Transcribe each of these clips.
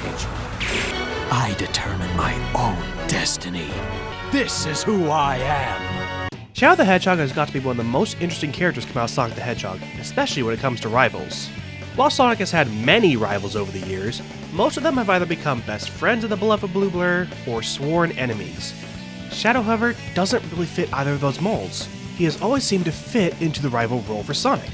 Hedgehog. I determine my own destiny. This is who I am. Shadow the Hedgehog has got to be one of the most interesting characters come out of Sonic the Hedgehog, especially when it comes to rivals. While Sonic has had many rivals over the years, most of them have either become best friends of the beloved Blue Blur or sworn enemies. Shadow, however, doesn't really fit either of those molds. He has always seemed to fit into the rival role for Sonic,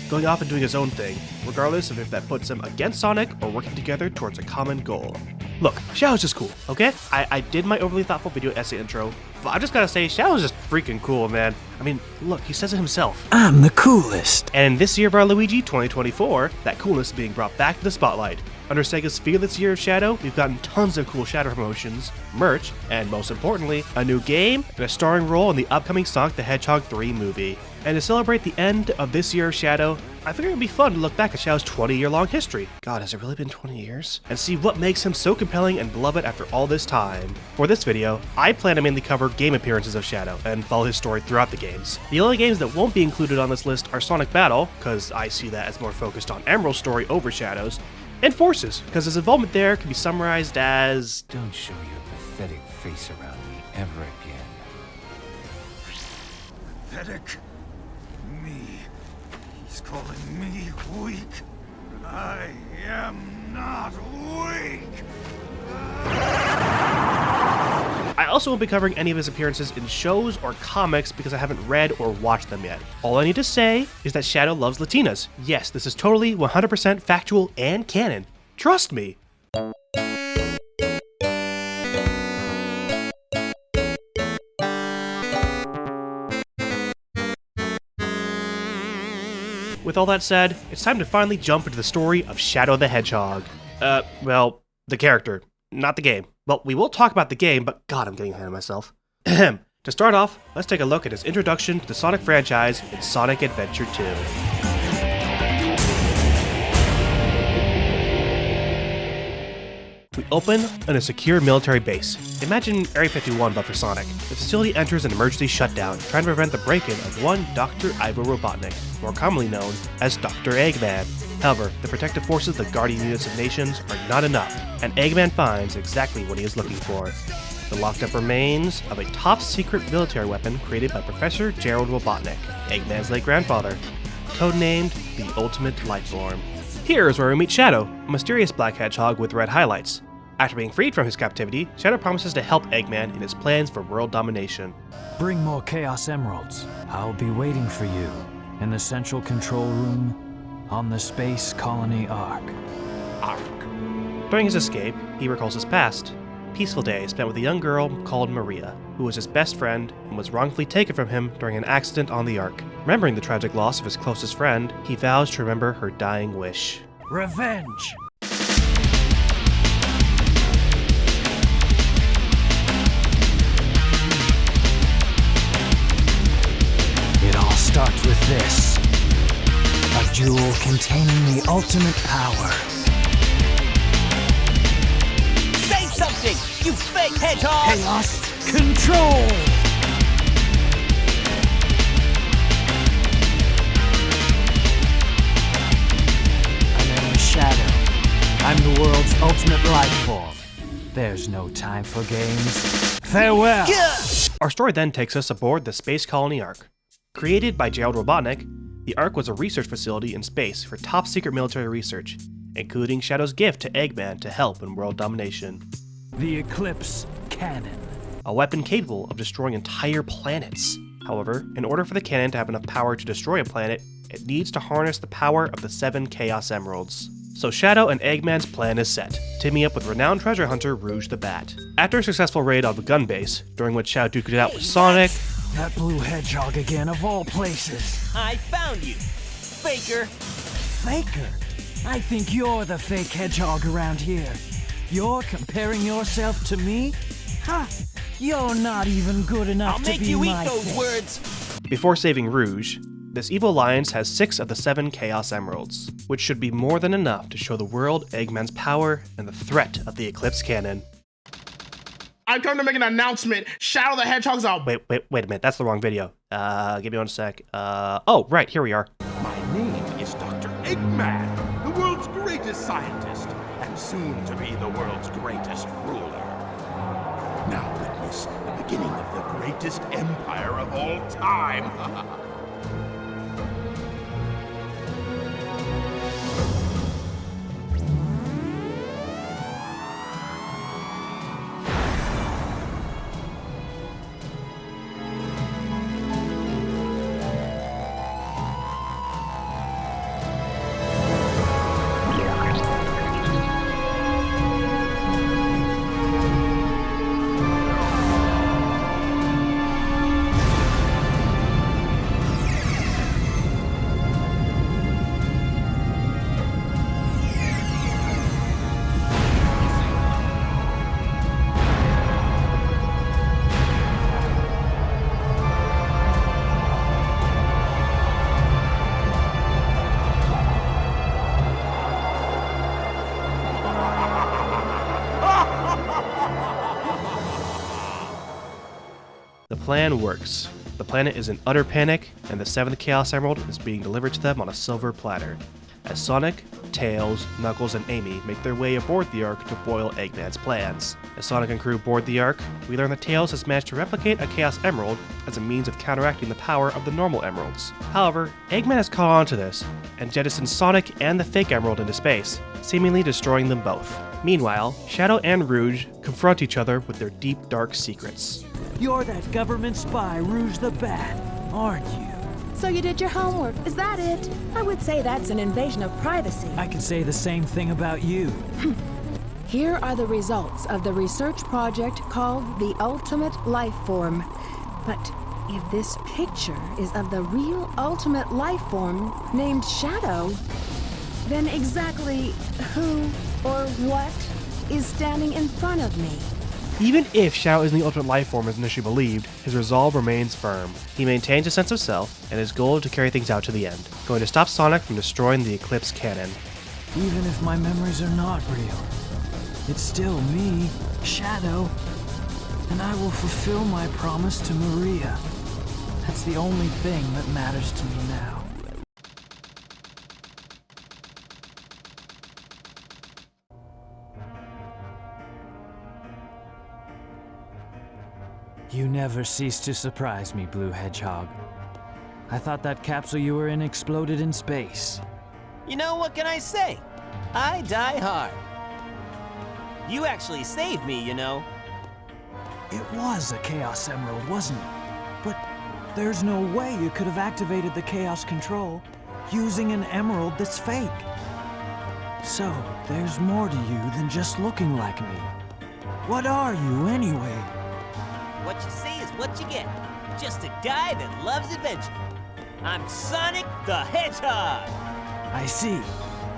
going off and doing his own thing, regardless of if that puts him against Sonic or working together towards a common goal. Look, Shadow's just cool, okay? I did my overly thoughtful video essay intro, but I just gotta say, Shadow's just freaking cool, man. I mean, look, he says it himself. I'm the coolest. And in this year of our Luigi 2024, that coolness is being brought back to the spotlight. Under Sega's fearless year of Shadow, we've gotten tons of cool Shadow promotions, merch, and most importantly, a new game and a starring role in the upcoming Sonic the Hedgehog 3 movie. And to celebrate the end of this year of Shadow, I figured it'd be fun to look back at Shadow's 20-year-long history. God, has it really been 20 years? And see what makes him so compelling and beloved after all this time. For this video, I plan to mainly cover game appearances of Shadow and follow his story throughout the games. The only games that won't be included on this list are Sonic Battle, because I see that as more focused on Emerald's story over Shadow's, and Forces, because his involvement there can be summarized as... Don't show your pathetic face around me ever again. Pathetic? Me? He's calling me weak? I am not weak! I also won't be covering any of his appearances in shows or comics because I haven't read or watched them yet. All I need to say is that Shadow loves Latinas. Yes, this is totally 100% factual and canon. Trust me. With all that said, it's time to finally jump into the story of Shadow the Hedgehog. Well, the character, not the game. Well, we will talk about the game, but God, I'm getting ahead of myself. To start off, let's take a look at his introduction to the Sonic franchise in Sonic Adventure 2. We open in a secure military base. Imagine Area 51 but for Sonic. The facility enters an emergency shutdown, trying to prevent the break-in of one Dr. Ivo Robotnik, more commonly known as Dr. Eggman. However, the protective forces of the Guardian Units of Nations are not enough, and Eggman finds exactly what he is looking for: the locked-up remains of a top-secret military weapon created by Professor Gerald Robotnik, Eggman's late grandfather, codenamed the Ultimate Lifeform. Here is where we meet Shadow, a mysterious black hedgehog with red highlights. After being freed from his captivity, Shadow promises to help Eggman in his plans for world domination. Bring more Chaos Emeralds. I'll be waiting for you in the central control room on the Space Colony Ark. During his escape, he recalls his past. Peaceful day spent with a young girl called Maria, who was his best friend and was wrongfully taken from him during an accident on the Ark. Remembering the tragic loss of his closest friend, he vows to remember her dying wish. Revenge! It all starts with this. A jewel containing the ultimate power. Say something, you fake hedgehog! Chaos Control! My name is Shadow. I'm the world's ultimate life form. There's no time for games. Farewell! Our story then takes us aboard the Space Colony Ark. Created by Gerald Robotnik, the Ark was a research facility in space for top-secret military research, including Shadow's gift to Eggman to help in world domination. The E.G.G.M.A.N, a weapon capable of destroying entire planets. However, in order for the cannon to have enough power to destroy a planet, it needs to harness the power of the 7 Chaos Emeralds. So Shadow and Eggman's plan is set, teaming up with renowned treasure hunter Rouge the Bat. After a successful raid on the gun base, during which Shadow duked it out with Sonic, that blue hedgehog again, of all places. I found you, faker. Faker? I think you're the fake hedgehog around here. You're comparing yourself to me? Ha! You're not even good enough to be my I'll make you eat those fake. words. Before saving Rouge, this evil alliance has 6 of the 7 Chaos Emeralds, which should be more than enough to show the world Eggman's power and the threat of the Eclipse Cannon. I've come to make an announcement. Shadow the Hedgehog's out. Wait a minute, that's the wrong video. Give me one sec. Oh, right, here we are. My name is Dr. Eggman, the world's greatest scientist. And soon to be the world's greatest ruler. Now witness the beginning of the greatest empire of all time. The plan works. The planet is in utter panic, and the 7th Chaos Emerald is being delivered to them on a silver platter. As Sonic, Tails, Knuckles, and Amy make their way aboard the Ark to foil Eggman's plans. As Sonic and crew board the Ark, we learn that Tails has managed to replicate a Chaos Emerald as a means of counteracting the power of the normal emeralds. However, Eggman has caught on to this, and jettisons Sonic and the fake emerald into space, seemingly destroying them both. Meanwhile, Shadow and Rouge confront each other with their deep, dark secrets. You're that government spy, Rouge the Bat, aren't you? So you did your homework, is that it? I would say that's an invasion of privacy. I can say the same thing about you. Here are the results of the research project called the Ultimate Life Form. But if this picture is of the real Ultimate Life Form named Shadow, then exactly who or what is standing in front of me? Even if Shadow isn't the ultimate life form as initially believed, his resolve remains firm. He maintains a sense of self, and his goal is to carry things out to the end, going to stop Sonic from destroying the E.G.G.M.A.N. Even if my memories are not real, it's still me, Shadow, and I will fulfill my promise to Maria. That's the only thing that matters to me now. You never cease to surprise me, Blue Hedgehog. I thought that capsule you were in exploded in space. You know, what can I say? I die hard. You actually saved me, you know. It was a Chaos Emerald, wasn't it? But there's no way you could have activated the Chaos Control using an emerald that's fake. So, there's more to you than just looking like me. What are you, anyway? What you see is what you get. Just a guy that loves adventure. I'm Sonic the Hedgehog. I see.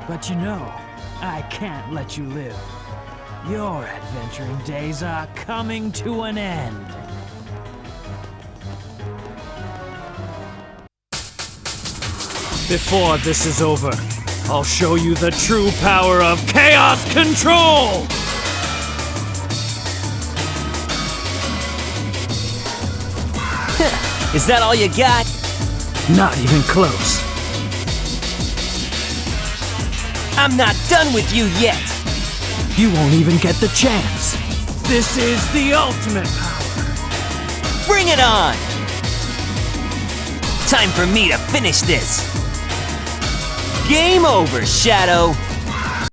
But you know, I can't let you live. Your adventuring days are coming to an end. Before this is over, I'll show you the true power of Chaos Control! Is that all you got? Not even close. I'm not done with you yet. You won't even get the chance. This is the ultimate power. Bring it on! Time for me to finish this. Game over, Shadow.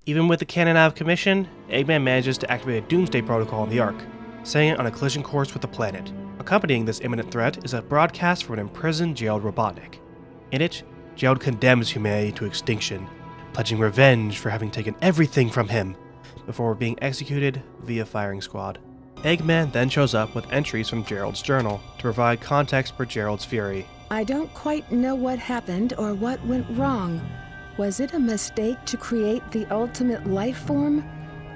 Even with the cannon out of commission, Eggman manages to activate a doomsday protocol on the Ark, setting it on a collision course with the planet. Accompanying this imminent threat is a broadcast from an imprisoned jailed Robotnik. In it, Jailed condemns humanity to extinction, pledging revenge for having taken everything from him, before being executed via firing squad. Eggman then shows up with entries from Gerald's journal to provide context for Gerald's fury. I don't quite know what happened or what went wrong. Was it a mistake to create the ultimate life form?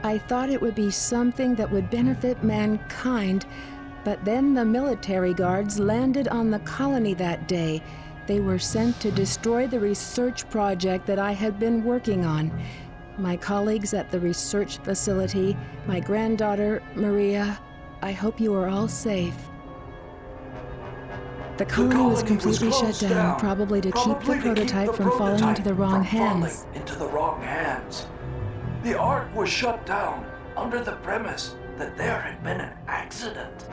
I thought it would be something that would benefit mankind, but then the military guards landed on the colony that day. They were sent to destroy the research project that I had been working on. My colleagues at the research facility, my granddaughter, Maria, I hope you are all safe. The colony was completely shut down, probably to keep the prototype from falling into the wrong hands. The Ark was shut down under the premise that there had been an accident.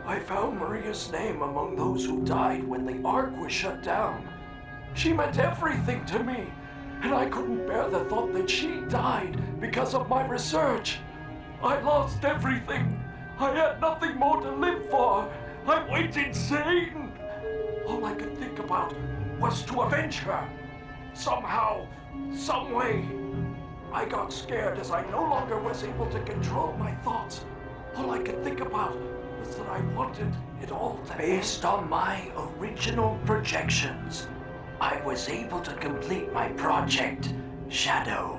I found Maria's name among those who died when the Ark was shut down. She meant everything to me, and I couldn't bear the thought that she died because of my research. I lost everything. I had nothing more to live for. I went insane. All I could think about was to avenge her. Somehow, some way. I got scared as I no longer was able to control my thoughts. All I could think about was that I wanted it all to end. Based on my original projections, I was able to complete my project, Shadow.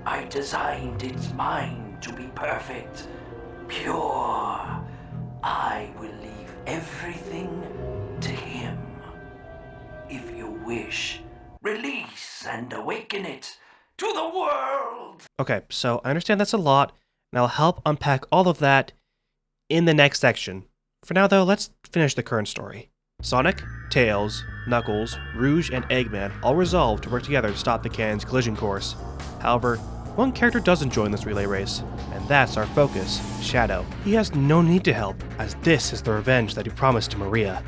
I designed its mind to be perfect, pure. I will leave everything to him. If you wish, release and awaken it to the world! Okay, so I understand that's a lot, and I'll help unpack all of that in the next section. For now, though, let's finish the current story. Sonic, Tails, Knuckles, Rouge, and Eggman all resolve to work together to stop the cannon's collision course. However, one character doesn't join this relay race, and that's our focus, Shadow. He has no need to help, as this is the revenge that he promised to Maria.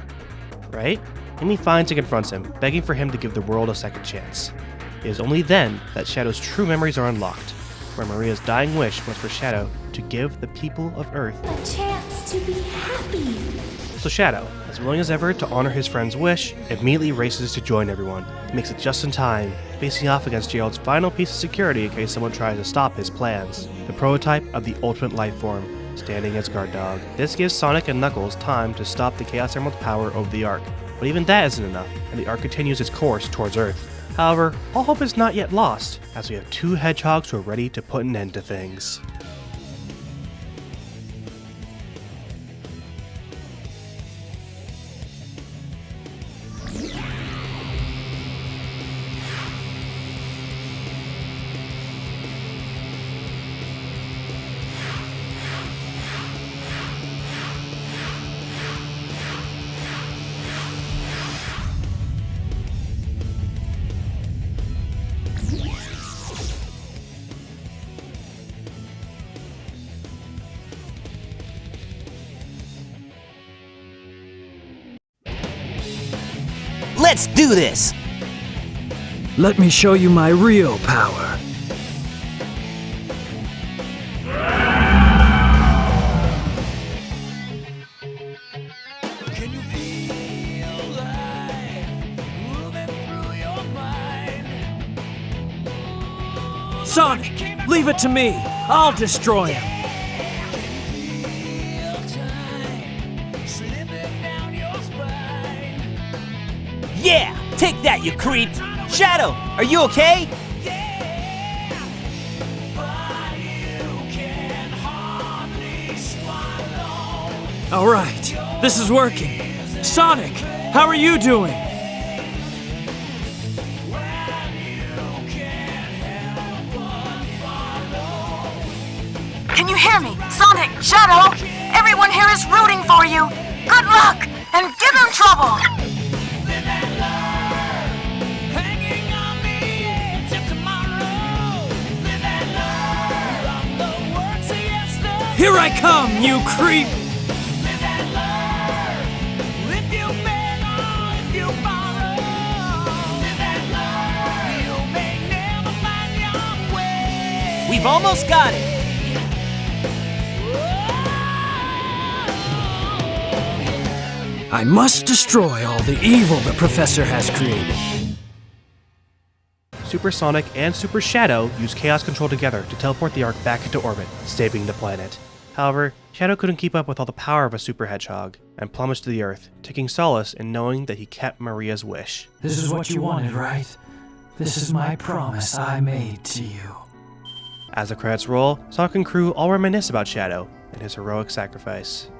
Right? Amy finds and confronts him, begging for him to give the world a second chance. It is only then that Shadow's true memories are unlocked, where Maria's dying wish was for Shadow to give the people of Earth a chance to be happy. So Shadow, as willing as ever to honor his friend's wish, immediately races to join everyone. He makes it just in time, facing off against Gerald's final piece of security in case someone tries to stop his plans, the prototype of the ultimate life form, standing as guard dog. This gives Sonic and Knuckles time to stop the Chaos Emerald's power over the Ark, but even that isn't enough, and the Ark continues its course towards Earth. However, all hope is not yet lost, as we have two hedgehogs who are ready to put an end to things. Let's do this! Let me show you my real power. Can you feel life moving through your mind? Sonic, leave it to me. I'll destroy him. Yeah! Take that, you creep! Shadow, are you okay? All right, this is working. Sonic, how are you doing? Can you hear me? Sonic, Shadow, everyone here is rooting for you. Good luck, and give him trouble. Here I come, you creep! We've almost got it! I must destroy all the evil the Professor has created. Super Sonic and Super Shadow use Chaos Control together to teleport the Ark back into orbit, saving the planet. However, Shadow couldn't keep up with all the power of a Super Hedgehog, and plummeted to the Earth, taking solace in knowing that he kept Maria's wish. This is what you wanted, right? This is my promise I made to you. As the credits roll, Sonic and crew all reminisce about Shadow and his heroic sacrifice.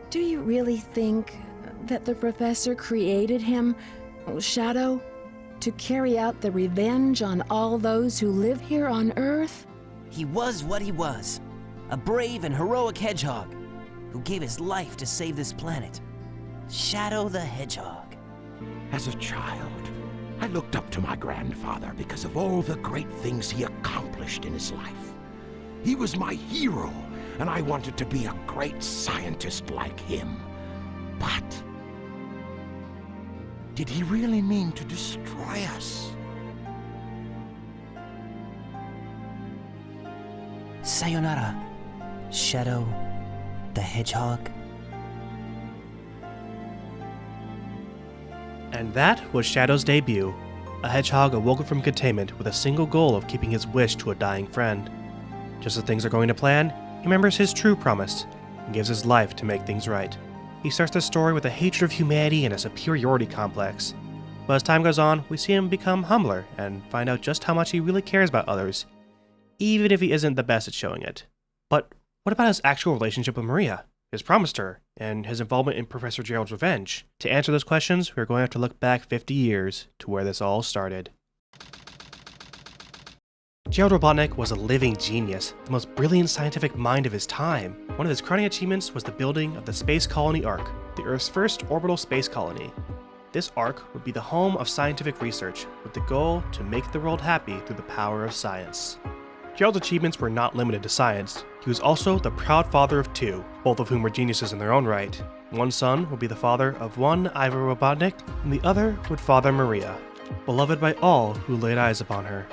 Do you really think that the Professor created him, Shadow, to carry out the revenge on all those who live here on Earth? He was what he was. A brave and heroic hedgehog who gave his life to save this planet. Shadow the Hedgehog. As a child, I looked up to my grandfather because of all the great things he accomplished in his life. He was my hero, and I wanted to be a great scientist like him. But did he really mean to destroy us? Sayonara, Shadow the Hedgehog. And that was Shadow's debut. A hedgehog awoken from containment with a single goal of keeping his wish to a dying friend. Just as things are going to plan, he remembers his true promise and gives his life to make things right. He starts the story with a hatred of humanity and a superiority complex. But as time goes on, we see him become humbler and find out just how much he really cares about others, even if he isn't the best at showing it. But what about his actual relationship with Maria, his promise to her, and his involvement in Professor Gerald's revenge? To answer those questions, we're going to have to look back 50 years to where this all started. Gerald Robotnik was a living genius, the most brilliant scientific mind of his time. One of his crowning achievements was the building of the Space Colony Ark, the Earth's first orbital space colony. This Ark would be the home of scientific research, with the goal to make the world happy through the power of science. Gerald's achievements were not limited to science. He was also the proud father of two, both of whom were geniuses in their own right. One son would be the father of one Ivor Robotnik, and the other would father Maria, beloved by all who laid eyes upon her.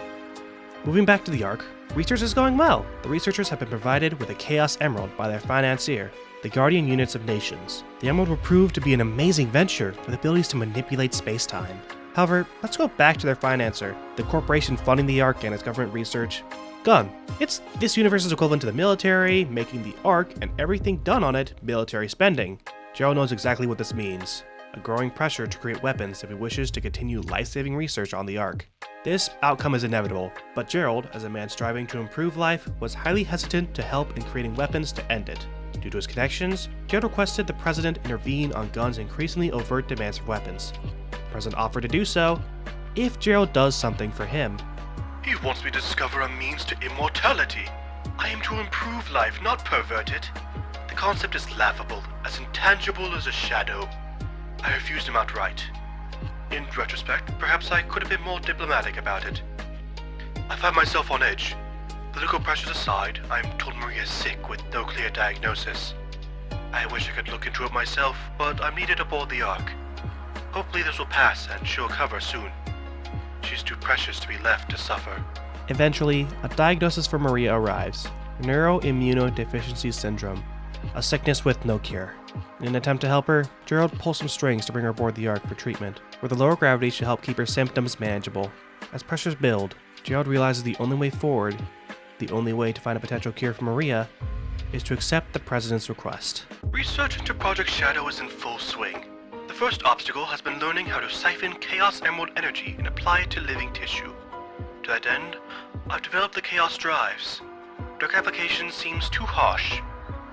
Moving back to the Ark, research is going well. The researchers have been provided with a Chaos Emerald by their financier, the Guardian Units of Nations. The Emerald will prove to be an amazing venture with abilities to manipulate space-time. However, let's go back to their financier, the corporation funding the Ark and its government research, G.G.M.A.N. It's this universe's equivalent to the military, making the Ark and everything done on it military spending. Gerald knows exactly what this means. A growing pressure to create weapons if he wishes to continue life-saving research on the Ark. This outcome is inevitable, but Gerald, as a man striving to improve life, was highly hesitant to help in creating weapons to end it. Due to his connections, Gerald requested the President intervene on G.G.M.A.N's increasingly overt demands for weapons. The President offered to do so, if Gerald does something for him. He wants me to discover a means to immortality. I aim to improve life, not pervert it. The concept is laughable, as intangible as a shadow. I refused him outright. In retrospect, perhaps I could have been more diplomatic about it. I find myself on edge. Political pressures aside, I'm told Maria is sick with no clear diagnosis. I wish I could look into it myself, but I'm needed aboard the Ark. Hopefully this will pass and she'll recover soon. She's too precious to be left to suffer. Eventually, a diagnosis for Maria arrives: neuroimmunodeficiency syndrome, a sickness with no cure. In an attempt to help her, Gerald pulls some strings to bring her aboard the Ark for treatment, where the lower gravity should help keep her symptoms manageable. As pressures build, Gerald realizes the only way forward, the only way to find a potential cure for Maria, is to accept the President's request. Research into Project Shadow is in full swing. The first obstacle has been learning how to siphon Chaos Emerald energy and apply it to living tissue. To that end, I've developed the Chaos Drives. Dark application seems too harsh.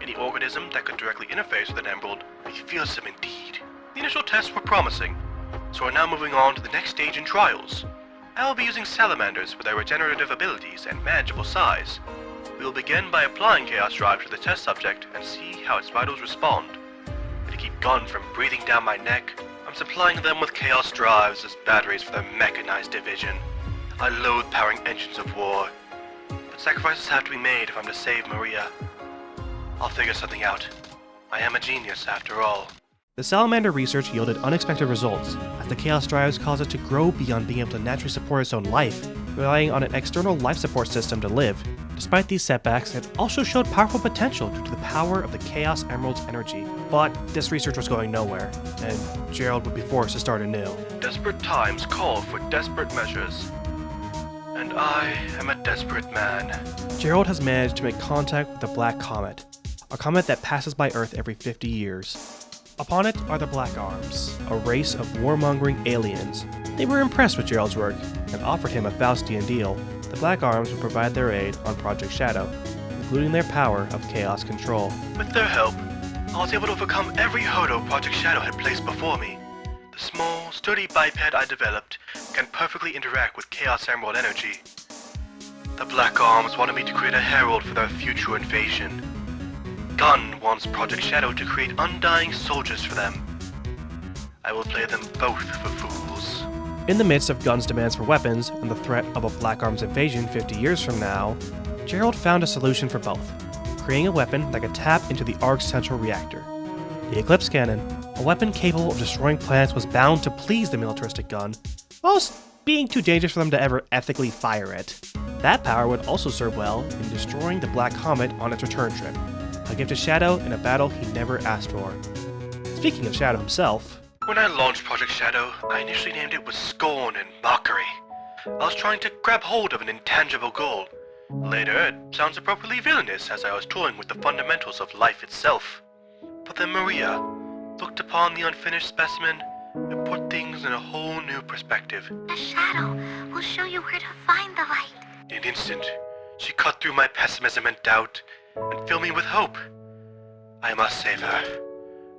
Any organism that could directly interface with an emerald would be fearsome indeed. The initial tests were promising, so we're now moving on to the next stage in trials. I will be using salamanders with their regenerative abilities and manageable size. We will begin by applying Chaos Drive to the test subject and see how its vitals respond. To keep G.G.M.A.N from breathing down my neck, I'm supplying them with Chaos Drives as batteries for their mechanized division. I loathe powering engines of war, but sacrifices have to be made if I'm to save Maria. I'll figure something out. I am a genius after all. The salamander research yielded unexpected results, as the Chaos Drives caused it to grow beyond being able to naturally support its own life, relying on an external life support system to live. Despite these setbacks, it also showed powerful potential due to the power of the Chaos Emerald's energy. But this research was going nowhere, and Gerald would be forced to start anew. Desperate times call for desperate measures. And I am a desperate man. Gerald has managed to make contact with the Black Comet, a comet that passes by Earth every 50 years. Upon it are the Black Arms, a race of warmongering aliens. They were impressed with Gerald's work and offered him a Faustian deal. The Black Arms would provide their aid on Project Shadow, including their power of chaos control. With their help, I was able to overcome every hurdle Project Shadow had placed before me. The small, sturdy biped I developed can perfectly interact with Chaos Emerald energy. The Black Arms wanted me to create a herald for their future invasion. G.G.M.A.N wants Project Shadow to create undying soldiers for them. I will play them both for fools. In the midst of Gun's demands for weapons and the threat of a Black Arms invasion 50 years from now, Gerald found a solution for both, creating a weapon that could tap into the ARC's central reactor. The E.G.G.M.A.N, a weapon capable of destroying planets, was bound to please the militaristic Gun, whilst being too dangerous for them to ever ethically fire it. That power would also serve well in destroying the Black Comet on its return trip, a gift to Shadow in a battle he never asked for. Speaking of Shadow himself, When I launched Project Shadow, I initially named it with scorn and mockery. I was trying to grab hold of an intangible goal. Later, it sounds appropriately villainous as I was toying with the fundamentals of life itself. But then Maria looked upon the unfinished specimen and put things in a whole new perspective. The shadow will show you where to find the light. In an instant, she cut through my pessimism and doubt and filled me with hope. I must save her,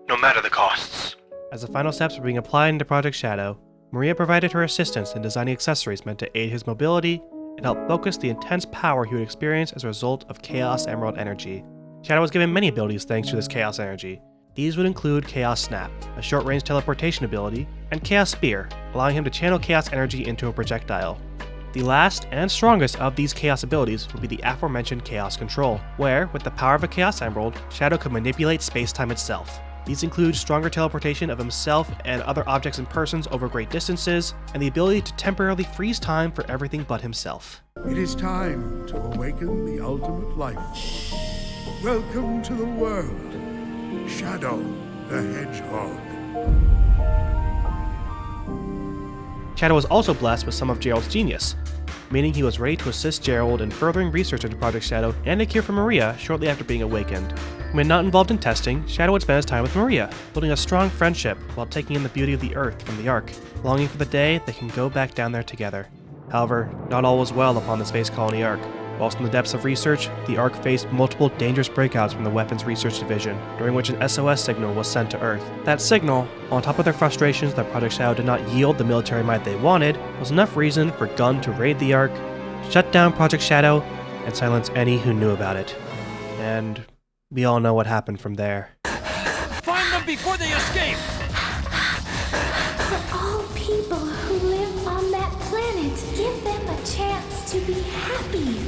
no matter the costs. as the final steps were being applied into Project Shadow, Maria provided her assistance in designing accessories meant to aid his mobility and help focus the intense power he would experience as a result of Chaos Emerald energy. Shadow was given many abilities thanks to this Chaos energy. These would include Chaos Snap, a short-range teleportation ability, and Chaos Spear, allowing him to channel Chaos energy into a projectile. The last and strongest of these Chaos abilities would be the aforementioned Chaos Control, where, with the power of a Chaos Emerald, Shadow could manipulate space-time itself. These include stronger teleportation of himself and other objects and persons over great distances, and the ability to temporarily freeze time for everything but himself. It is time to awaken the ultimate life. Welcome to the world, Shadow the Hedgehog. Shadow was also blessed with some of Gerald's genius, meaning he was ready to assist Gerald in furthering research into Project Shadow and a cure for Maria shortly after being awakened. When not involved in testing, Shadow would spend his time with Maria, building a strong friendship while taking in the beauty of the Earth from the Ark, longing for the day they can go back down there together. However, not all was well upon the space colony Ark. Whilst in the depths of research, the Ark faced multiple dangerous breakouts from the Weapons Research Division, during which an SOS signal was sent to Earth. That signal, on top of their frustrations that Project Shadow did not yield the military might they wanted, was enough reason for Gunn to raid the Ark, shut down Project Shadow, and silence any who knew about it. And we all know what happened from there. Find them before they escape! For all people who live on that planet, give them a chance to be happy.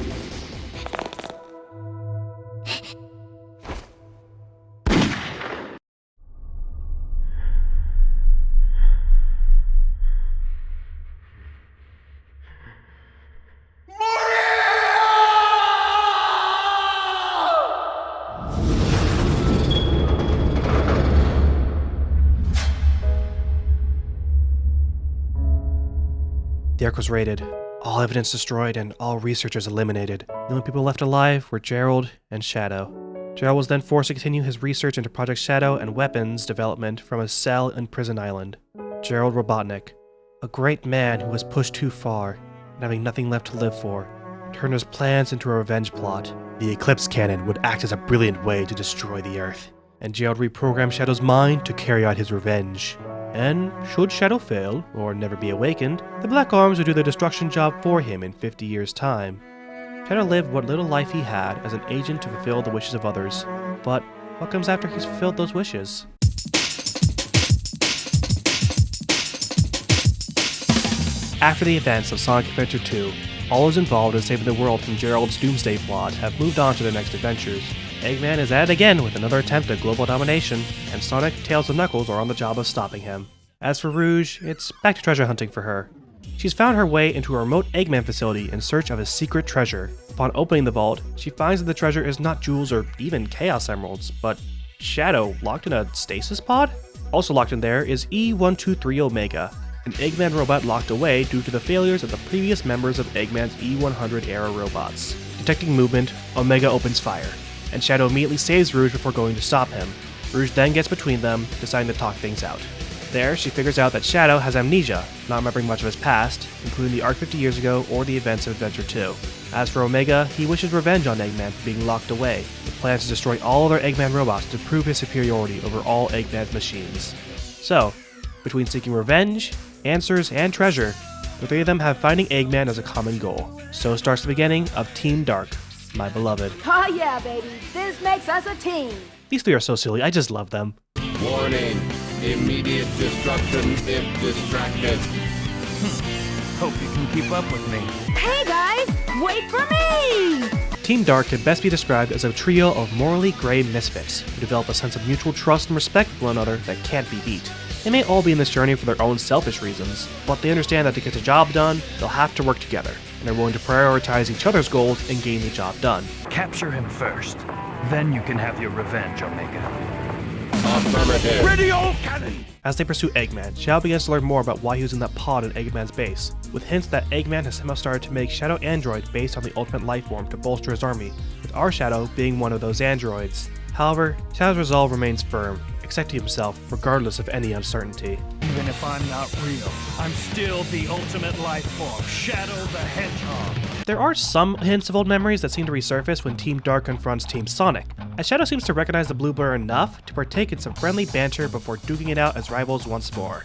The Ark was raided, all evidence destroyed, and all researchers eliminated. The only people left alive were Gerald and Shadow. Gerald was then forced to continue his research into Project Shadow and weapons development from a cell in Prison Island. Gerald Robotnik, a great man who was pushed too far, and having nothing left to live for, turned his plans into a revenge plot. The E.G.G.M.A.N would act as a brilliant way to destroy the Earth, and Gerald reprogrammed Shadow's mind to carry out his revenge. And should Shadow fail, or never be awakened, the Black Arms would do the destruction job for him in 50 years' time. Shadow lived what little life he had as an agent to fulfill the wishes of others. But what comes after he's fulfilled those wishes? After the events of Sonic Adventure 2, all those involved in saving the world from Gerald's doomsday plot have moved on to their next adventures. Eggman is at it again with another attempt at global domination, and Sonic, Tails, and Knuckles are on the job of stopping him. As for Rouge, it's back to treasure hunting for her. She's found her way into a remote Eggman facility in search of his secret treasure. Upon opening the vault, she finds that the treasure is not jewels or even Chaos Emeralds, but Shadow locked in a stasis pod? Also locked in there is E.123 Omega, an Eggman robot locked away due to the failures of the previous members of Eggman's E100 era robots. Detecting movement, Omega opens fire, and Shadow immediately saves Rouge before going to stop him. Rouge then gets between them, deciding to talk things out. There, she figures out that Shadow has amnesia, not remembering much of his past, including the arc 50 years ago or the events of Adventure 2. As for Omega, he wishes revenge on Eggman for being locked away, with plans to destroy all other Eggman robots to prove his superiority over all Eggman's machines. So, between seeking revenge, answers, and treasure, the three of them have finding Eggman as a common goal. So starts the beginning of Team Dark, my beloved. Oh yeah, baby. This makes us a team. These three are so silly, I just love them. Warning. Immediate destruction if distracted. Hope you can keep up with me. Hey guys, wait for me! Team Dark can best be described as a trio of morally gray misfits who develop a sense of mutual trust and respect for one another that can't be beat. They may all be in this journey for their own selfish reasons, but they understand that to get the job done, they'll have to work together, and are willing to prioritize each other's goals and getting the job done. Capture him first. Then you can have your revenge, Omega. Ready, all cannon! As they pursue Eggman, Shadow begins to learn more about why he was in that pod in Eggman's base, with hints that Eggman has somehow started to make Shadow androids based on the ultimate life form to bolster his army, with our Shadow being one of those androids. However, Shadow's resolve remains firm, accepting himself regardless of any uncertainty. Even if I'm not real, I'm still the ultimate life form, Shadow the Hedgehog. There are some hints of old memories that seem to resurface when Team Dark confronts Team Sonic, as Shadow seems to recognize the blue blur enough to partake in some friendly banter before duking it out as rivals once more.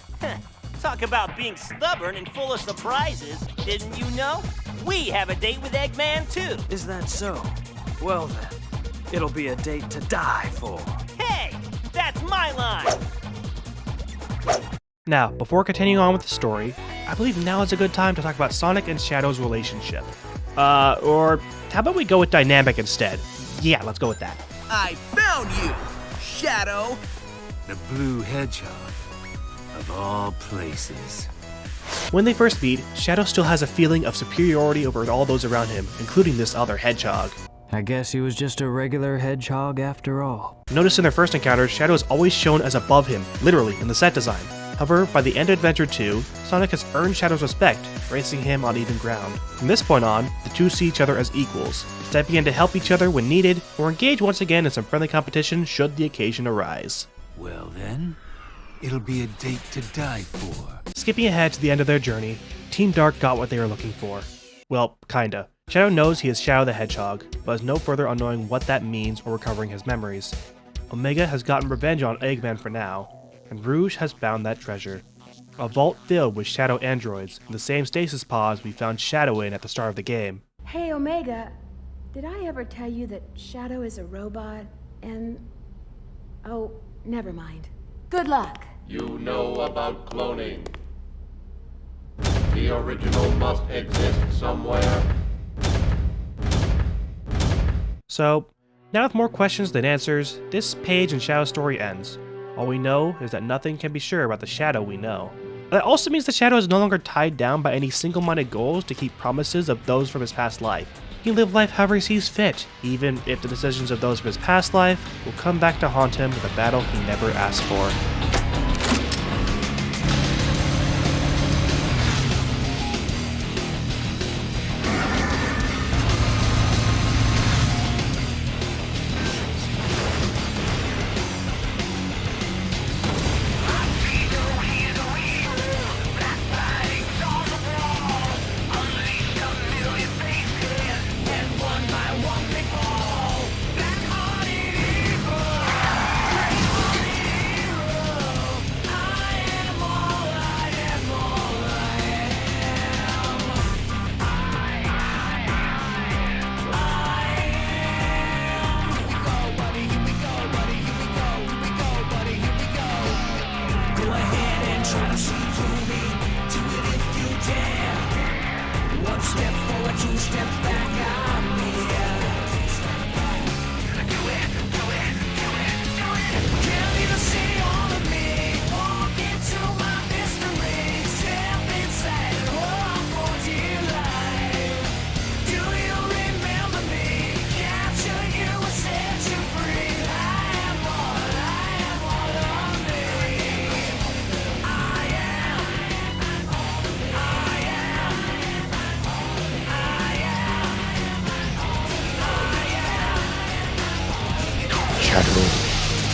Talk about being stubborn and full of surprises. Didn't you know? We have a date with Eggman too. Is that so? Well then, it'll be a date to die for. Hey, that's my line. Now, before continuing on with the story, I believe now is a good time to talk about Sonic and Shadow's relationship. Or how about we go with dynamic instead? Yeah, let's go with that. I found you, Shadow. The blue hedgehog, of all places. When they first meet, Shadow still has a feeling of superiority over all those around him, including this other hedgehog. I guess he was just a regular hedgehog after all. Notice in their first encounter, Shadow is always shown as above him, literally, in the set design. However, by the end of Adventure 2, Sonic has earned Shadow's respect, racing him on even ground. From this point on, the two see each other as equals, stepping in to help each other when needed, or engage once again in some friendly competition should the occasion arise. Well then, it'll be a date to die for. Skipping ahead to the end of their journey, Team Dark got what they were looking for. Well, kinda. Shadow knows he is Shadow the Hedgehog, but is no further on knowing what that means or recovering his memories. Omega has gotten revenge on Eggman for now, and Rouge has found that treasure. A vault filled with Shadow androids, in the same stasis pods we found Shadow in at the start of the game. Hey, Omega, did I ever tell you that Shadow is a robot and... Oh, never mind. Good luck. You know about cloning. The original must exist somewhere. So, now with more questions than answers, this page in Shadow's story ends. All we know is that nothing can be sure about the Shadow we know. That also means the Shadow is no longer tied down by any single-minded goals to keep promises of those from his past life. He can live life however he sees fit, even if the decisions of those from his past life will come back to haunt him with a battle he never asked for.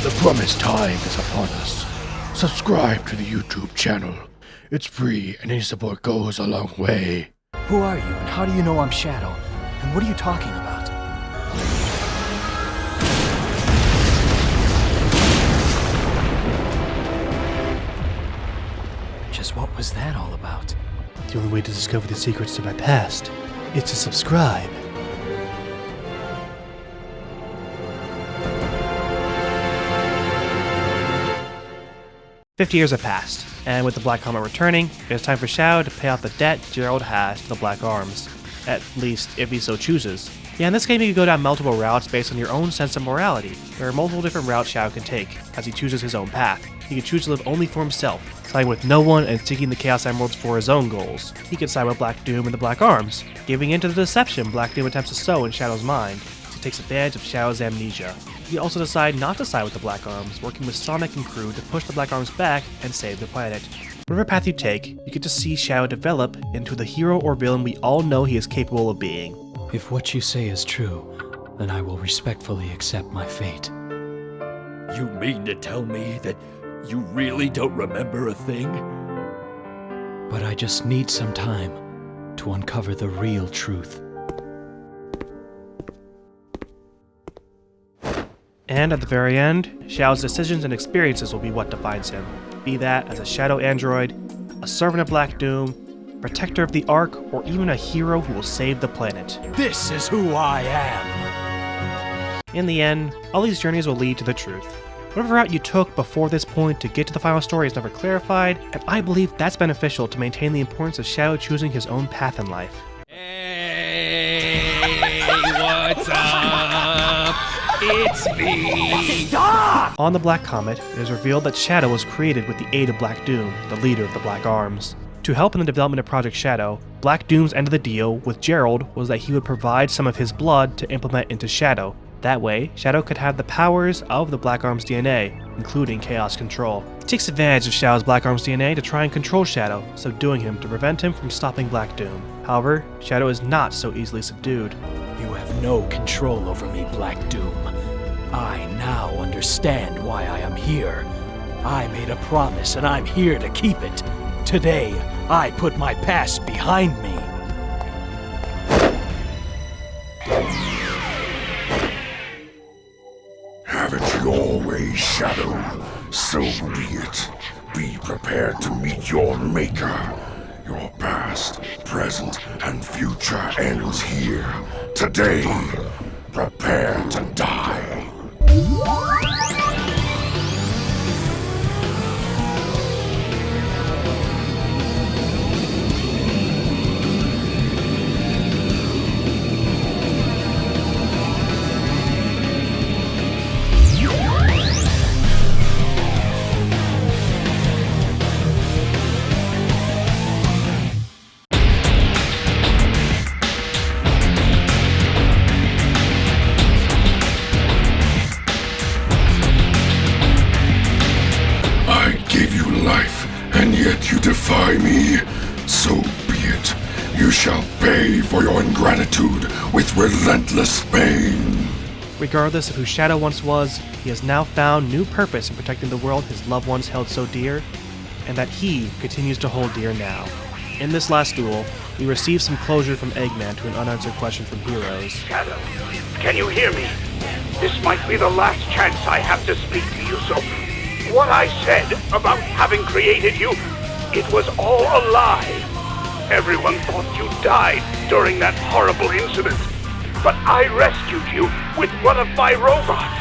The promised time is upon us. Subscribe to the YouTube channel. It's free and any support goes a long way. Who are you and how do you know I'm Shadow? And what are you talking about? Just what was that all about? The only way to discover the secrets to my past is to subscribe. "50 years have passed, And with the Black Comet returning, it's time for Shadow to pay off the debt Gerald has to the Black Arms. At least, if he so chooses. Yeah, in this game you can go down multiple routes based on your own sense of morality. There are multiple different routes Shadow can take, as he chooses his own path. He can choose to live only for himself, siding with no one and seeking the Chaos Emeralds for his own goals. He can side with Black Doom and the Black Arms, giving in to the deception Black Doom attempts to sow in Shadow's mind. He takes advantage of Shadow's amnesia. He can also decide not to side with the Black Arms, working with Sonic and crew to push the Black Arms back and save the planet. Whatever path you take, you get to see Shadow develop into the hero or villain we all know he is capable of being. If what you say is true, then I will respectfully accept my fate. You mean to tell me that you really don't remember a thing? But I just need some time to uncover the real truth. And at the very end, Shadow's decisions and experiences will be what defines him. Be that as a Shadow android, a servant of Black Doom, protector of the Ark, or even a hero who will save the planet. This is who I am! In the end, all these journeys will lead to the truth. Whatever route you took before this point to get to the final story is never clarified, and I believe that's beneficial to maintain the importance of Shadow choosing his own path in life. Hey, what's up? It's me! Stop! On the Black Comet, it is revealed that Shadow was created with the aid of Black Doom, the leader of the Black Arms. To help in the development of Project Shadow, Black Doom's end of the deal with Gerald was that he would provide some of his blood to implement into Shadow. That way, Shadow could have the powers of the Black Arms DNA, including Chaos Control. He takes advantage of Shadow's Black Arms DNA to try and control Shadow, subduing him to prevent him from stopping Black Doom. However, Shadow is not so easily subdued. You have no control over me, Black Doom. I now understand why I am here. I made a promise and I'm here to keep it. Today, I put my past behind me. Have it your way, Shadow. So be it. Be prepared to meet your maker. Your past, present, and future ends here. Today, prepare to die. You defy me, so be it. You shall pay for your ingratitude with relentless pain. Regardless of who Shadow once was, he has now found new purpose in protecting the world his loved ones held so dear, and that he continues to hold dear now. In this last duel, we receive some closure from Eggman to an unanswered question from Heroes. Shadow, can you hear me? This might be the last chance I have to speak to you, so what I said about having created you, it was all a lie. Everyone thought you died during that horrible incident, but I rescued you with one of my robots.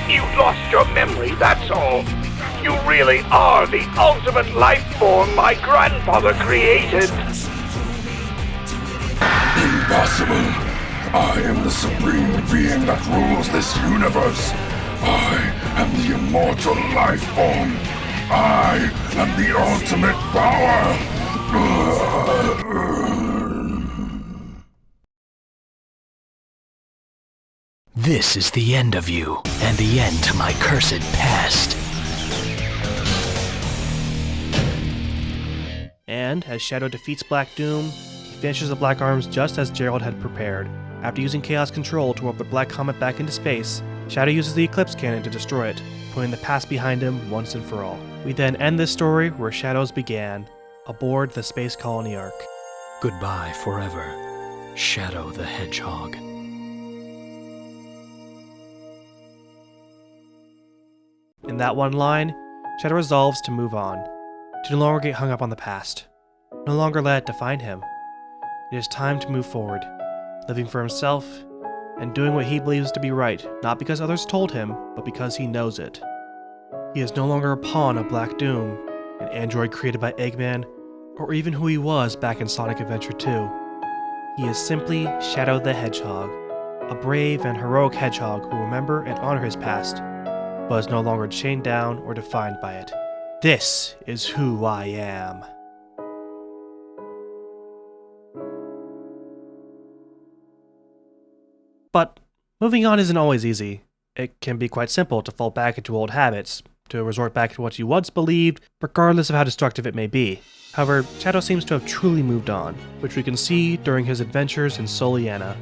You lost your memory, that's all. You really are the ultimate life form my grandfather created. Impossible. I am the supreme being that rules this universe. I am the immortal life form. I am the ultimate power! This is the end of you, and the end to my cursed past. And, as Shadow defeats Black Doom, he finishes the Black Arms just as Gerald had prepared. After using Chaos Control to warp the Black Comet back into space, Shadow uses the Eclipse Cannon to destroy it, putting the past behind him once and for all. We then end this story where Shadows began, aboard the space colony Ark. Goodbye forever, Shadow the Hedgehog. In that one line, Shadow resolves to move on, to no longer get hung up on the past, no longer let it define him. It is time to move forward, living for himself, and doing what he believes to be right, not because others told him, but because he knows it. He is no longer a pawn of Black Doom, and android created by Eggman, or even who he was back in Sonic Adventure 2. He is simply Shadow the Hedgehog, a brave and heroic hedgehog who will remember and honor his past, but is no longer chained down or defined by it. This is who I am. But moving on isn't always easy. It can be quite simple to fall back into old habits, to resort back to what you once believed, regardless of how destructive it may be. However, Shadow seems to have truly moved on, which we can see during his adventures in Soliana.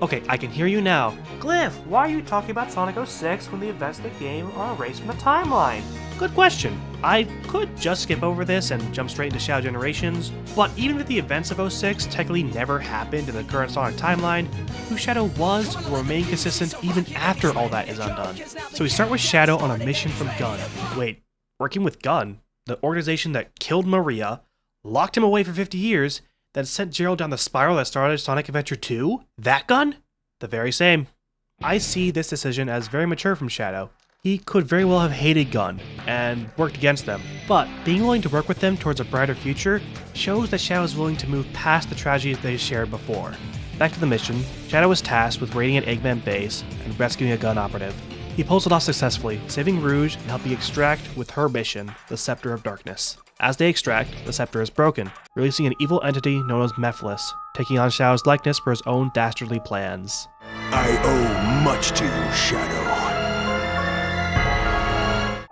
Okay, I can hear you now. Glyph, why are you talking about Sonic 06 when the events of the game are erased from the timeline? Good question. I could just skip over this and jump straight into Shadow Generations, but even if the events of 06 technically never happened in the current Sonic timeline, who Shadow was will remain consistent even after all that is undone. So we start with Shadow on a mission from Gun. Wait, working with Gun? The organization that killed Maria, locked him away for 50 years, then sent Gerald down the spiral that started Sonic Adventure 2? That Gun? The very same. I see this decision as very mature from Shadow. He could very well have hated Gun and worked against them, but being willing to work with them towards a brighter future shows that Shadow is willing to move past the tragedies they shared before. Back to the mission, Shadow is tasked with raiding an Eggman base and rescuing a Gun operative. He pulls it off successfully, saving Rouge and helping extract with her mission, the Scepter of Darkness. As they extract, the scepter is broken, releasing an evil entity known as Mephiles, taking on Shadow's likeness for his own dastardly plans. I owe much to you, Shadow.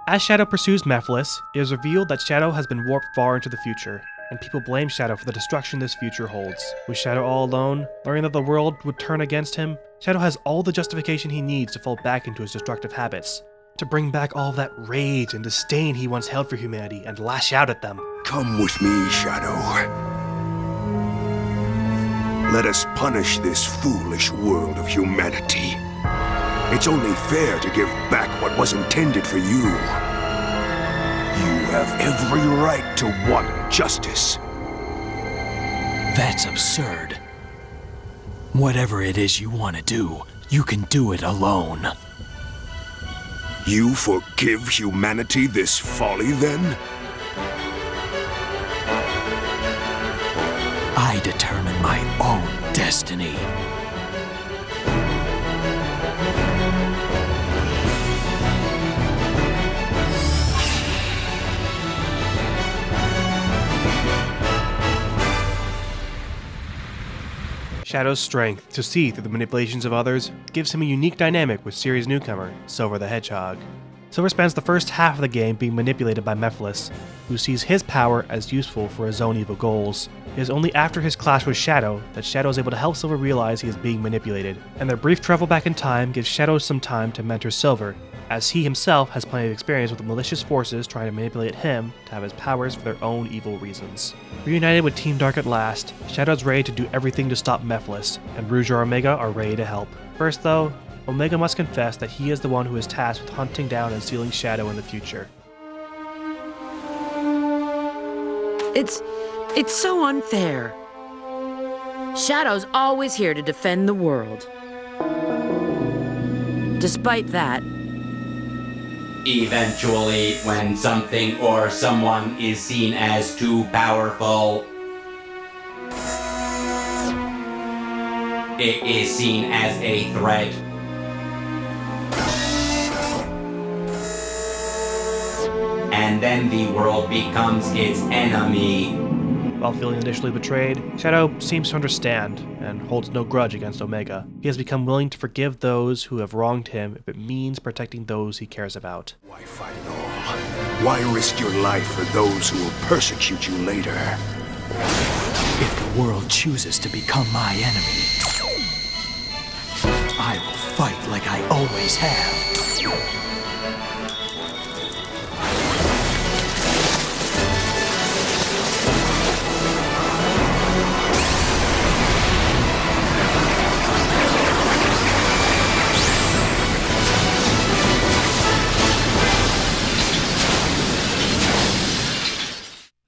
As Shadow pursues Mephiles, it is revealed that Shadow has been warped far into the future, and people blame Shadow for the destruction this future holds. With Shadow all alone, learning that the world would turn against him, Shadow has all the justification he needs to fall back into his destructive habits, to bring back all that rage and disdain he once held for humanity and lash out at them. Come with me, Shadow. Let us punish this foolish world of humanity. It's only fair to give back what was intended for you. You have every right to want justice. That's absurd. Whatever it is you want to do, you can do it alone. You forgive humanity this folly, then? I determine my own destiny. Shadow's strength to see through the manipulations of others gives him a unique dynamic with series newcomer, Silver the Hedgehog. Silver spends the first half of the game being manipulated by Mephiles, who sees his power as useful for his own evil goals. It is only after his clash with Shadow that Shadow is able to help Silver realize he is being manipulated, and their brief travel back in time gives Shadow some time to mentor Silver, as he himself has plenty of experience with malicious forces trying to manipulate him to have his powers for their own evil reasons. Reunited with Team Dark at last, Shadow is ready to do everything to stop Mephiles, and Rouge or Omega are ready to help. First though, Omega must confess that he is the one who is tasked with hunting down and sealing Shadow in the future. It's so unfair. Shadow's always here to defend the world. Despite that, eventually, when something or someone is seen as too powerful, it is seen as a threat. And then the world becomes its enemy. While feeling initially betrayed, Shadow seems to understand and holds no grudge against Omega. He has become willing to forgive those who have wronged him if it means protecting those he cares about. Why fight at all? Why risk your life for those who will persecute you later? If the world chooses to become my enemy, I will fight like I always have.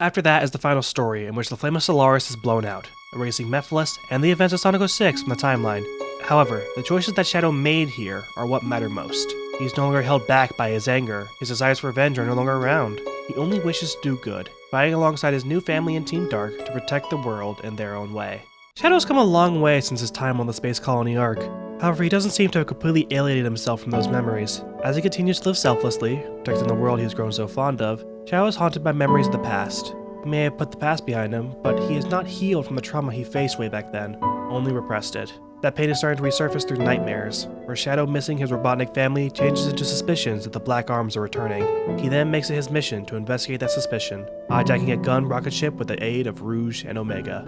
After that is the final story, in which the Flame of Solaris is blown out, erasing Mephiles and the events of Sonic 06 from the timeline. However, the choices that Shadow made here are what matter most. He's no longer held back by his anger, his desires for revenge are no longer around. He only wishes to do good, fighting alongside his new family in Team Dark to protect the world in their own way. Shadow's come a long way since his time on the space colony Ark. However, he doesn't seem to have completely alienated himself from those memories. As he continues to live selflessly, protecting the world he has grown so fond of, Shadow is haunted by memories of the past. He may have put the past behind him, but he is not healed from the trauma he faced way back then, only repressed it. That pain is starting to resurface through nightmares, where Shadow missing his Robotnik family changes into suspicions that the Black Arms are returning. He then makes it his mission to investigate that suspicion, hijacking a gun rocket ship with the aid of Rouge and Omega.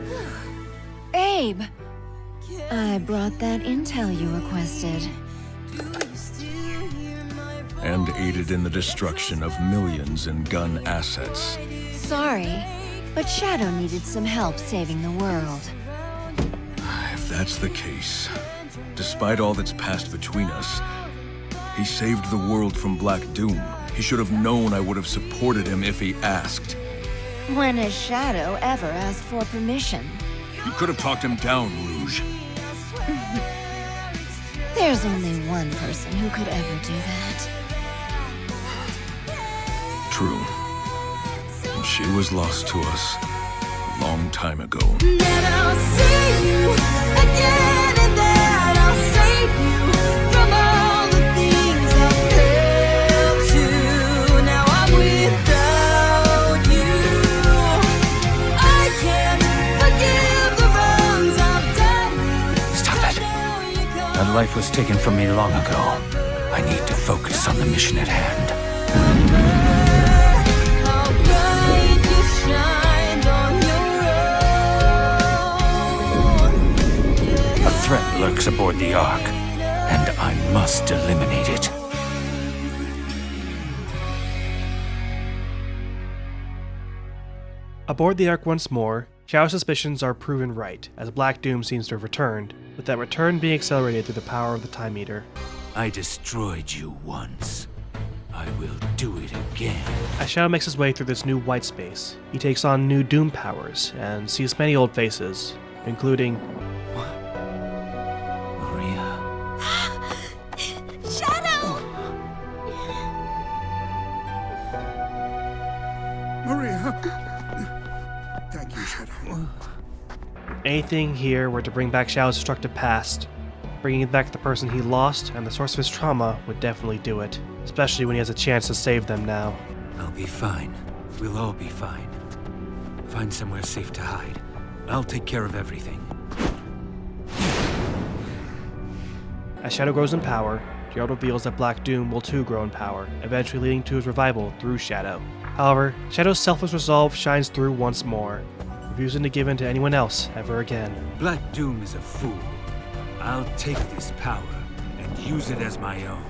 Abe! I brought that intel you requested. And aided in the destruction of millions in gun assets. Sorry, but Shadow needed some help saving the world. If that's the case, despite all that's passed between us, he saved the world from Black Doom. He should have known I would have supported him if he asked. When has Shadow ever asked for permission? You could have talked him down, Rouge. There's only one person who could ever do that. True. And she was lost to us a long time ago. Then I'll see you again, and then I'll save you from all the things I've failed to. Now I'm without you. I can't forgive the wrongs I've done. Stop that. That life was taken from me long ago. I need to focus on the mission at hand. A threat lurks aboard the Ark, and I must eliminate it. Aboard the Ark once more, Shadow's suspicions are proven right, as Black Doom seems to have returned, with that return being accelerated through the power of the Time Eater. I destroyed you once. I will do it again. As Shadow makes his way through this new white space, he takes on new Doom powers and sees many old faces, including Maria. Shadow! Maria! Thank you, Shadow. Anything here were to bring back Shadow's destructive past. Bringing back the person he lost and the source of his trauma would definitely do it, especially when he has a chance to save them now. I'll be fine. We'll all be fine. Find somewhere safe to hide. I'll take care of everything. As Shadow grows in power, Gerald reveals that Black Doom will too grow in power, eventually leading to his revival through Shadow. However, Shadow's selfless resolve shines through once more, refusing to give in to anyone else ever again. Black Doom is a fool. I'll take this power and use it as my own.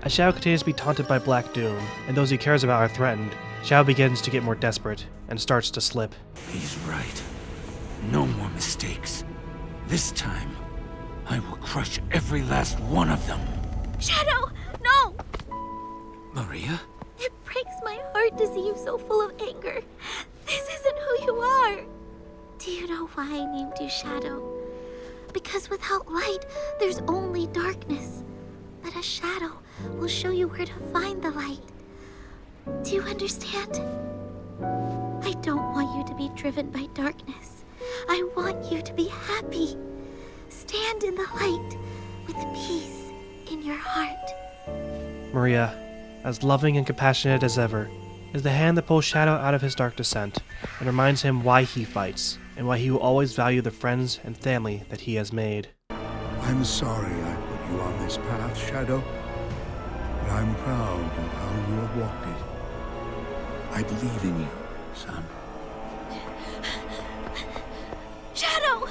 As Shadow continues to be taunted by Black Doom, and those he cares about are threatened, Shadow begins to get more desperate and starts to slip. He's right. No more mistakes. This time, I will crush every last one of them. Shadow, no! Maria? It breaks my heart to see you so full of anger. This isn't who you are. Do you know why I named you Shadow? Because without light, there's only darkness. But a shadow will show you where to find the light. Do you understand? I don't want you to be driven by darkness. I want you to be happy. Stand in the light with peace in your heart. Maria, as loving and compassionate as ever, is the hand that pulls Shadow out of his dark descent and reminds him why he fights and why he will always value the friends and family that he has made. I'm sorry I put you on this path, Shadow, but I'm proud of how you have walked it. I believe in you, son. Shadow!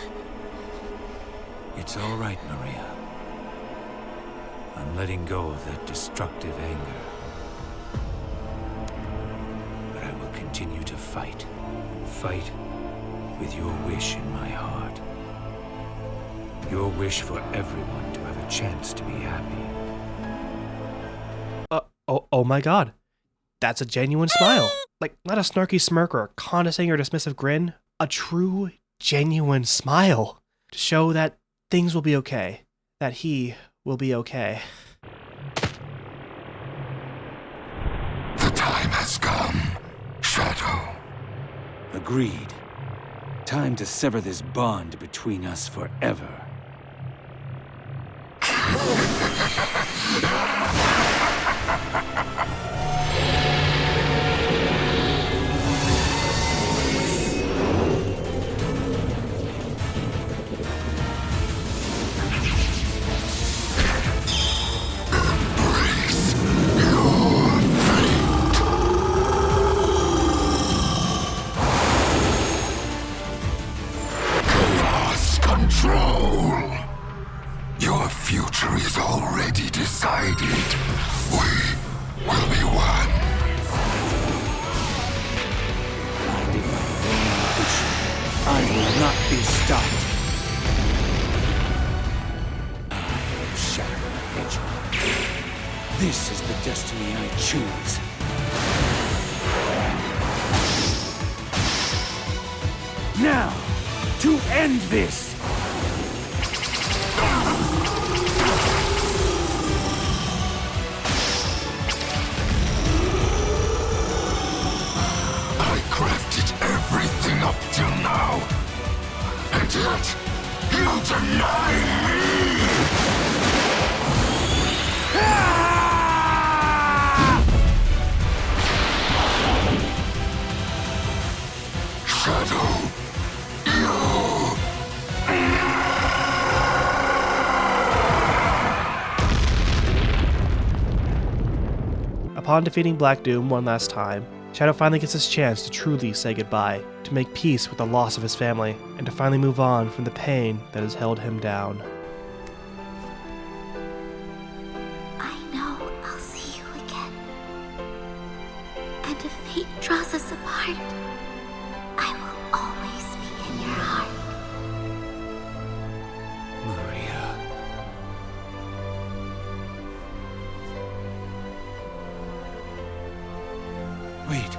It's all right, Maria. I'm letting go of that destructive anger. But I will continue to fight. Fight with your wish in my heart. Your wish for everyone to have a chance to be happy. Oh my god. That's a genuine smile. Like, not a snarky smirk or a condescending or dismissive grin. A true, genuine smile. To show that things will be okay. That he will be okay. The time has come. Agreed. Time to sever this bond between us forever. Control. Your future is already decided. We will be one. Blinded by your own ambition, I will not be stopped. I am Shadow the Hedgehog. This is the destiny I choose. Now, to end this! Everything up till now, and yet you deny me! Shadow, Upon defeating Black Doom one last time, Shadow finally gets his chance to truly say goodbye, to make peace with the loss of his family, and to finally move on from the pain that has held him down. I know I'll see you again. And if fate draws us apart, I will always be in your heart. Maria. Wait.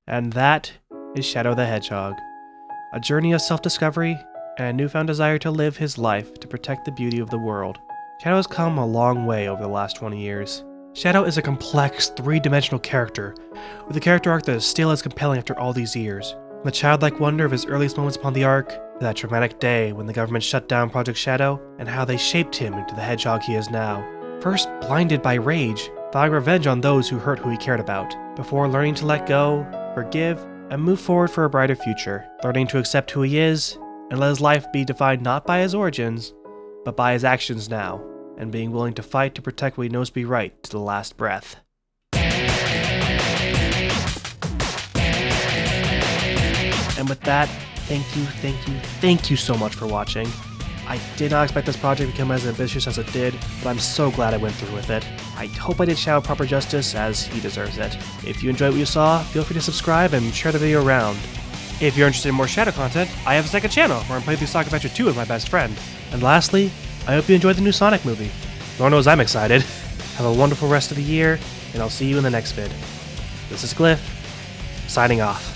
And that is Shadow the Hedgehog, a journey of self-discovery and a newfound desire to live his life to protect the beauty of the world. Shadow has come a long way over the last 20 years. Shadow is a complex, three-dimensional character, with a character arc that is still as compelling after all these years. From the childlike wonder of his earliest moments upon the Ark, to that traumatic day when the government shut down Project Shadow, and how they shaped him into the hedgehog he is now. First blinded by rage, vowing revenge on those who hurt who he cared about, before learning to let go, forgive, and move forward for a brighter future, learning to accept who he is, and let his life be defined not by his origins, but by his actions now, and being willing to fight to protect what he knows to be right to the last breath. And with that, thank you so much for watching. I did not expect this project to become as ambitious as it did, but I'm so glad I went through with it. I hope I did Shadow proper justice, as he deserves it. If you enjoyed what you saw, feel free to subscribe and share the video around. If you're interested in more Shadow content, I have a second channel where I'm playing through Sonic Adventure 2 with my best friend. And lastly, I hope you enjoyed the new Sonic movie. Lord knows I'm excited. Have a wonderful rest of the year, and I'll see you in the next vid. This is Glyph, signing off.